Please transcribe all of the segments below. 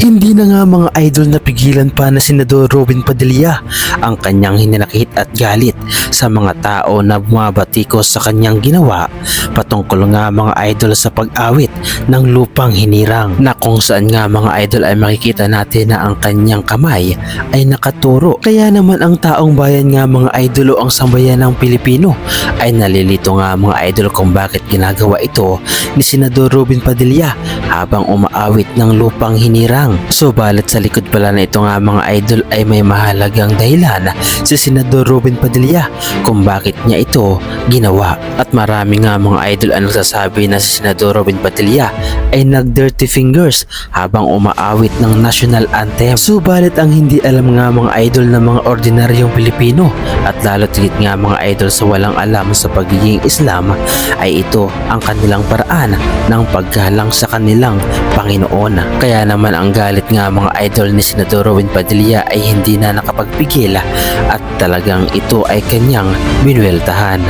Hindi na nga mga idol napigilan pa na Senador Robin Padilla ang kanyang hinanakit at galit sa mga tao na bumabatikos sa kanyang ginawa patungkol nga mga idol sa pag-awit ng lupang hinirang, na kung saan nga mga idol ay makikita natin na ang kanyang kamay ay nakaturo. Kaya naman ang taong bayan nga mga idol o ang sambayan ng Pilipino ay nalilito nga mga idol kung bakit ginagawa ito ni Senador Robin Padilla habang umaawit ng lupang hinirang. Subalit sa likod pala na ito nga mga idol ay may mahalagang dahilan si Senador Robin Padilla kung bakit niya ito ginawa. At marami nga mga idol ang nagsasabi na si Senador Robin Padilla ay nag-dirty fingers habang umaawit ng national anthem. Subalit ang hindi alam nga mga idol na mga ordinaryong Pilipino at lalo tigit nga mga idol sa walang alam sa pagiging Islam ay ito ang kanilang paraan ng paggalang sa kanilang Panginoon. Kaya naman ang galit nga mga idol ni Senador Robin Padilla ay hindi na nakapagpigil at talagang ito ay kanyang binuweltahan.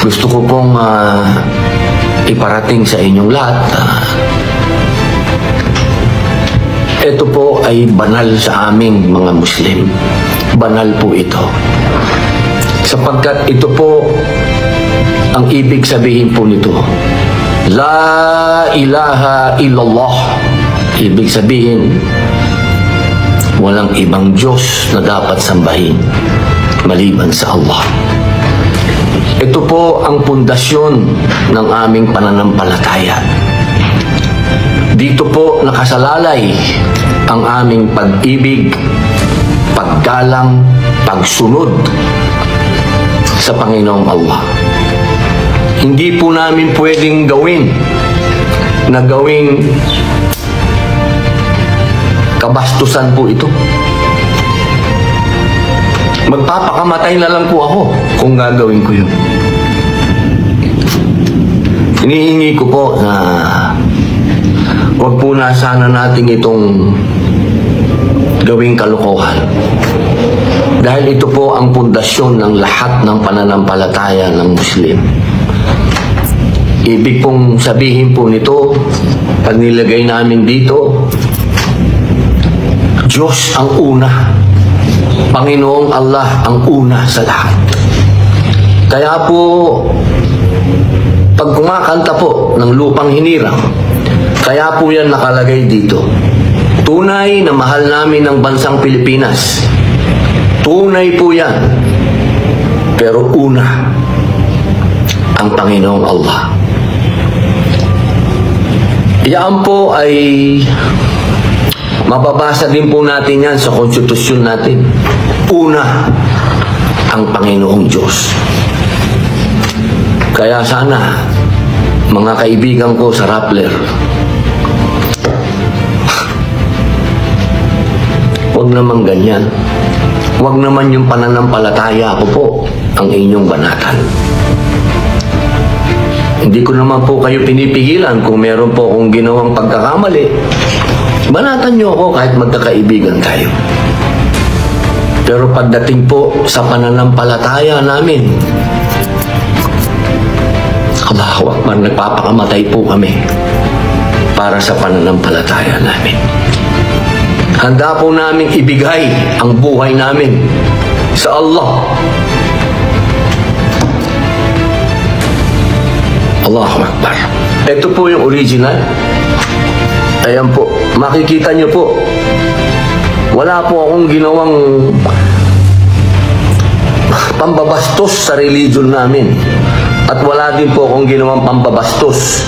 Gusto ko pong iparating sa inyong lahat. Ito po ay banal sa aming mga Muslim. Banal po ito. Sapagkat ito po ang ibig sabihin po nito. La ilaha illallah. Ibig sabihin, walang ibang Diyos na dapat sambahin maliban sa Allah. Ito po ang pundasyon ng aming pananampalataya. Dito po nakasalalay ang aming pag-ibig, paggalang, pagsunod sa Panginoong Allah. Hindi po namin pwedeng gawing kabastusan po ito. Magpapakamatay na lang po ako kung gagawin ko yun. Hinihingi ko po na huwag po na sana natin itong gawing kalokohan. Dahil ito po ang pundasyon ng lahat ng pananampalataya ng Muslim. Ibig pong sabihin po nito, pag nilagay namin dito, Diyos ang una. Panginoong Allah ang una sa lahat. Kaya po, pag kumakanta po ng lupang hinirang, kaya po yan nakalagay dito. Tunay na mahal namin ng bansang Pilipinas. Tunay po yan. Pero una, ang Panginoong Allah. Yan po ay mababasa din po natin yan sa konstitusyon natin. Una, ang Panginoong Diyos. Kaya sana, mga kaibigan ko sa Rappler, huwag naman ganyan. Huwag naman yung pananampalataya ko po ang inyong banatan. Hindi ko naman po kayo pinipigilan kung meron po akong ginawang pagkakamali. Banatan niyo ako kahit magkakaibigan tayo. Pero pagdating po sa pananampalataya namin, Allahu Akbar, nagpapakamatay po kami para sa pananampalataya namin. Handa po namin ibigay ang buhay namin sa Allah. Allahu Akbar. Ito po yung original. Ayan po. Makikita nyo po. Wala po akong ginawang pambabastos sa religion namin. At wala din po akong ginawang pambabastos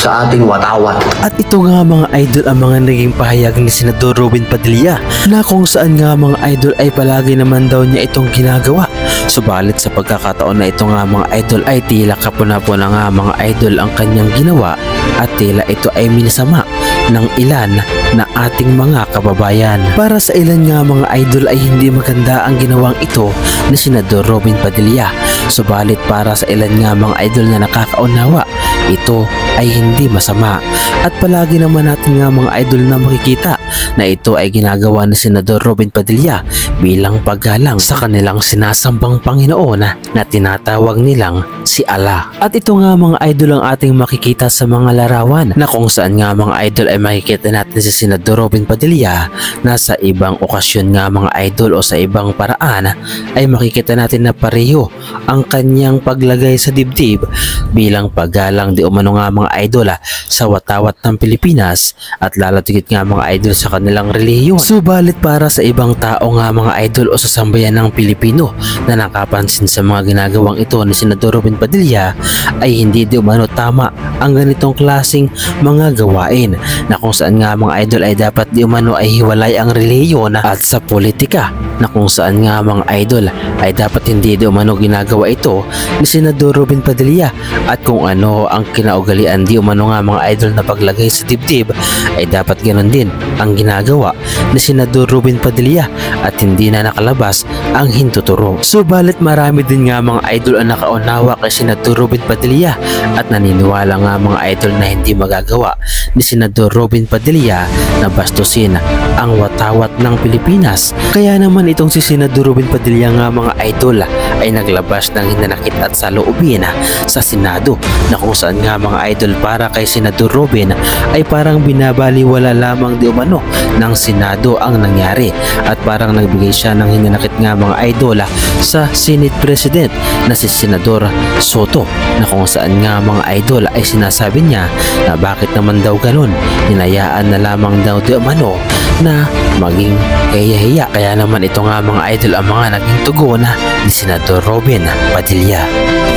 sa ating watawat. At ito nga mga idol ang mga naging pahayag ni Senador Robin Padilla na kung saan nga mga idol ay palagi naman daw niya itong ginagawa. Subalit sa pagkakataon na ito nga mga idol ay tila kapuna-puna nga mga idol ang kanyang ginawa at tila ito ay minasama ng ilan na ating mga kababayan. Para sa ilan nga mga idol ay hindi maganda ang ginawang ito ni Senador Robin Padilla. Subalit para sa ilan nga mga idol na nakakaunawa ito ay hindi masama. At palagi naman natin nga mga idol na makikita na ito ay ginagawa ni Senador Robin Padilla bilang paggalang sa kanilang sinasambang Panginoon na tinatawag nilang si Allah. At ito nga mga idol ang ating makikita sa mga larawan na kung saan nga mga idol ay makikita natin si Senador Robin Padilla na sa ibang okasyon nga mga idol o sa ibang paraan ay makikita natin na pareho ang kanyang paglagay sa dibdib bilang paggalang di umano nga mga idol sa watawat ng Pilipinas at lalatigit nga mga idol sa kanilang relihiyon. Subalit para sa ibang tao nga mga idol o sa sambayan ng Pilipino na nakapansin sa mga ginagawang ito ni Senador Robin Padilla ay hindi di umano tama ang ganitong klaseng mga gawain na kung saan nga mga idol ay dapat di umano ay hiwalay ang relihiyon at sa politika na kung saan nga mga idol ay dapat hindi di umano ginagawa ito ni Senador Robin Padilla at kung ano ang kinaugalian di umano nga mga idol na paglagay sa dibdib ay dapat ganoon din ang ginagawa ni Senador Robin Padilla at hindi na nakalabas ang hintuturo. Subalit marami din nga mga idol ang nakaunawa kay Senador Robin Padilla at naniniwala nga mga idol na hindi magagawa ni Senador Robin Padilla na bastusin ang watawat ng Pilipinas. Kaya naman itong si Senador Robin Padilla nga mga idol ay naglabas ng hinanakit at saloobin sa Senado na kung saan nga mga idol para kay Senador Robin ay parang binabaliwala lamang di umano ng Senado ang nangyari at parang nagbigay siya ng hinanakit nga mga idol sa Senate President na si Senador Soto na kung saan nga mga idol ay sinasabi niya na bakit naman daw ganun, hinayaan na lamang daw di umano na maging kahihiya. Kaya naman ito nga mga idol ang mga naging tugon ni Senador Robin Padilla.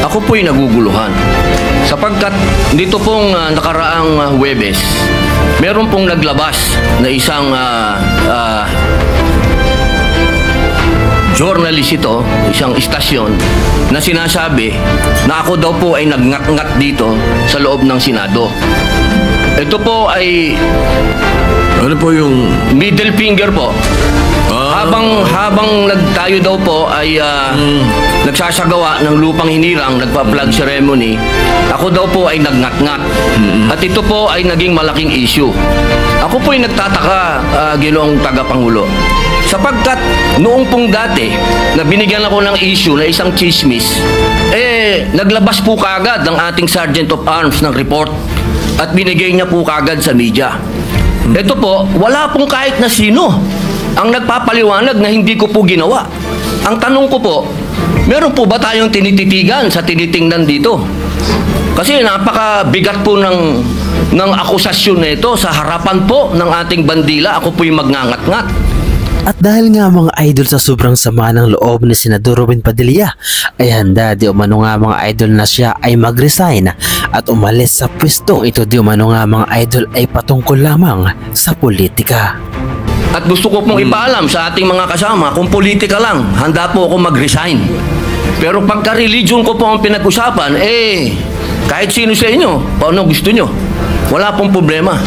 Ako po'y naguguluhan sapagkat dito pong nakaraang Huwebes, meron pong naglabas na isang journalist ito, isang istasyon na sinasabi na ako daw po ay nagngat-ngat dito sa loob ng Senado. Ito po ay ano po yung middle finger po. Habang tayo daw po ay nagsasagawa ng lupang hinirang, nagpa-flag ceremony, ako daw po ay nagngat-ngat. At ito po ay naging malaking issue. Ako po ay nagtataka, Ginoong Tagapangulo, sapagkat noong pong dati na binigyan ako ng issue na isang chismis, naglabas po kaagad ng ating Sergeant of Arms ng report at binigay niya po kaagad sa media. Ito po, wala pong kahit na sino ang nagpapaliwanag na hindi ko po ginawa. Ang tanong ko po, meron po ba tayong tinititigan sa tinitingnan dito? Kasi napakabigat po ng akusasyon na ito sa harapan po ng ating bandila. Ako po'y magngangat-ngat. At dahil nga mga idol sa sobrang sama ng loob ni Senador Robin Padilla ay handa di umano nga mga idol na siya ay mag-resign at umalis sa pwesto. Ito di umano nga mga idol ay patungkol lamang sa politika. At gusto ko pong ipaalam sa ating mga kasama, kung politika lang, handa po ako mag-resign. Pero pagka religion ko po ang pinag-usapan, kahit sino sa inyo, paano gusto nyo, wala pong problema.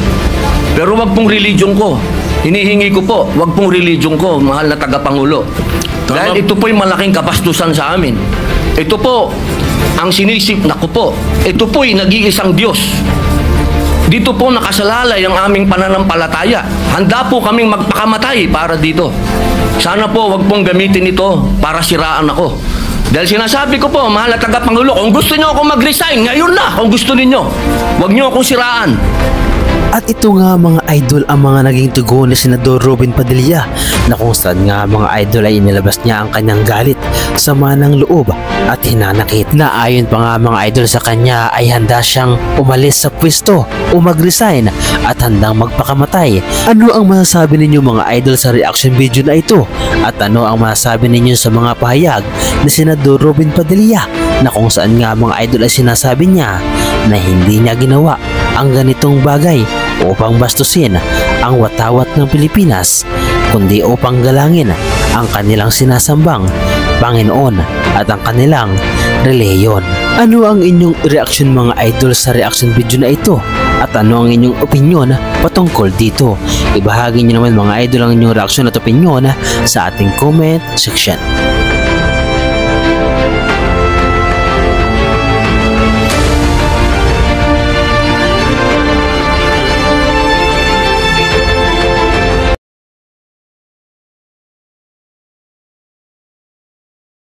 Pero wag pong religion ko. Hinihingi ko po, wag pong religion ko, mahal na tagapangulo. Dahil ito po'y malaking kapastusan sa amin. Ito po, ang sinisip na ko po, ito po'y nag-iisang Diyos. Dito po nakasalalay ang aming pananampalataya. Handa po kaming magpakamatay para dito. Sana po wag pong gamitin ito para siraan ako. Dahil sinasabi ko po, mahal na tagapangulo, kung gusto niyo ako mag-resign, ngayon na kung gusto ninyo. Wag niyo akong siraan. At ito nga mga idol ang mga naging tugon ni Senador Robin Padilla na kung saan nga mga idol ay inilabas niya ang kanyang galit, sama ng loob at hinanakit na ayon pa nga mga idol sa kanya ay handa siyang umalis sa pwesto o mag-resign at handang magpakamatay. Ano ang masasabi ninyo mga idol sa reaction video na ito? At ano ang masasabi ninyo sa mga pahayag ni Senador Robin Padilla na kung saan nga mga idol ay sinasabi niya na hindi niya ginawa ang ganitong bagay upang bastusin ang watawat ng Pilipinas, kundi upang galangin ang kanilang sinasambang Panginoon at ang kanilang relihiyon. Ano ang inyong reaksyon mga idol sa reaction video na ito? At ano ang inyong opinyon patungkol dito? Ibahagi niyo naman mga idol ang inyong reaksyon at opinyon sa ating comment section.